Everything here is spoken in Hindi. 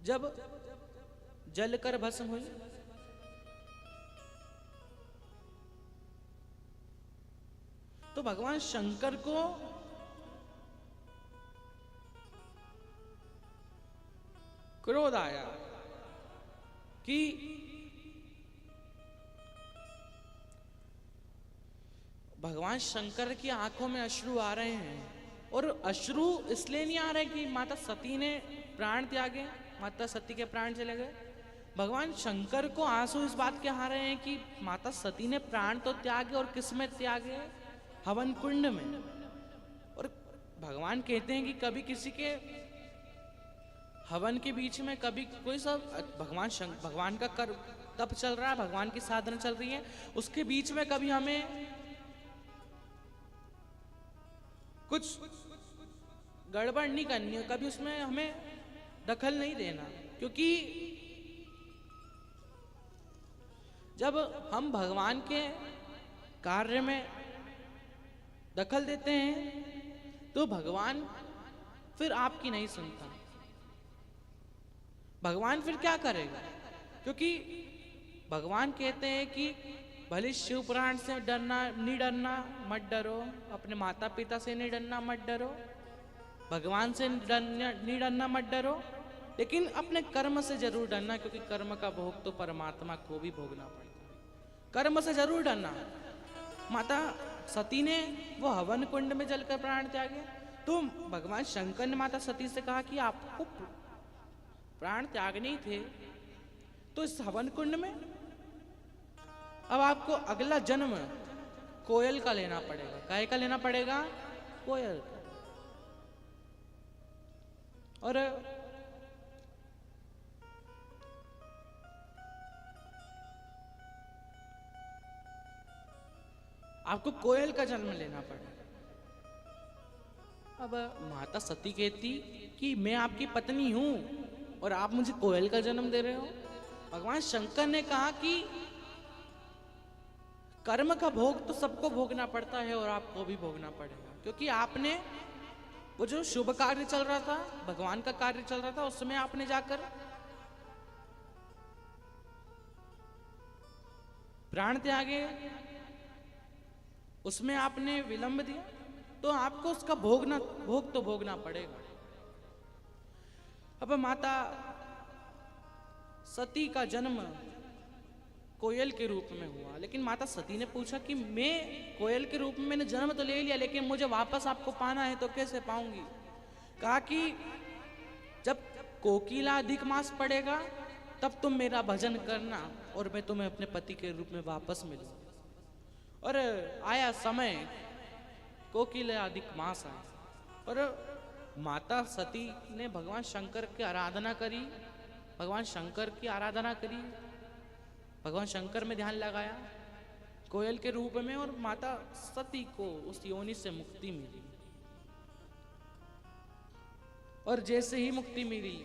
जब जलकर भस्म हुई, तो भगवान शंकर को क्रोध आया कि भगवान शंकर की आंखों में अश्रु आ रहे हैं, और अश्रु इसलिए नहीं आ रहे कि माता सती ने प्राण त्यागे, माता सती के प्राण चले गए। भगवान शंकर को आंसू इस बात के आ रहे हैं कि माता सती ने प्राण तो त्यागे, और किस में त्यागे? हवन कुंड में। और भगवान कहते हैं कि कभी किसी के हवन के बीच में कभी कोई सब भगवान का कर तप चल रहा है, भगवान की साधना चल रही है, उसके बीच में कभी हमें कुछ गड़बड़ नहीं करनी है, कभी उसमें हमें दखल नहीं देना। क्योंकि जब हम भगवान के कार्य में दखल देते हैं तो भगवान फिर आपकी नहीं सुनता। भगवान फिर क्या करेगा? क्योंकि भगवान कहते हैं कि भले शिव पुराण से डरना नहीं डरना मत डरो, अपने माता पिता से नहीं डरना मत डरो, भगवान से नहीं डरना मत डरो, लेकिन अपने कर्म से जरूर डरना, क्योंकि कर्म का भोग तो परमात्मा को भी भोगना पड़ता है। कर्म से जरूर डरना। माता सती ने वो हवन कुंड में जलकर प्राण त्यागे, तो भगवान शंकर ने माता सती से कहा कि आपको प्राण त्यागने ही थे तो इस हवन कुंड में अब आपको अगला जन्म कोयल का लेना पड़ेगा। काय का लेना पड़ेगा? कोयल का। और आपको कोयल का जन्म लेना पड़ेगा। अब माता सती कहती कि मैं आपकी पत्नी हूं और आप मुझे कोयल का जन्म दे रहे हो। भगवान शंकर ने कहा कि कर्म का भोग तो सबको भोगना पड़ता है और आपको भी भोगना पड़ेगा, क्योंकि आपने वो जो शुभ कार्य चल रहा था, भगवान का कार्य चल रहा था, उसमें आपने जाकर प्राण त्यागे, उसमें आपने विलंब दिया, तो आपको उसका भोग तो भोगना पड़ेगा। अब माता सती का जन्म कोयल के रूप में हुआ, लेकिन माता सती ने पूछा कि मैं कोयल के रूप में मैंने जन्म तो ले लिया, लेकिन मुझे वापस आपको पाना है तो कैसे पाऊंगी? कहा कि जब कोकिला अधिक मास पड़ेगा तब तुम मेरा भजन करना और मैं तुम्हें अपने पति के रूप में वापस मिलूंगा। और आया समय, कोकिला अधिक मास आया और माता सती ने भगवान शंकर की आराधना करी, भगवान शंकर की आराधना करी, भगवान शंकर में ध्यान लगाया कोयल के रूप में, और माता सती को उस योनि से मुक्ति मिली। और जैसे ही मुक्ति मिली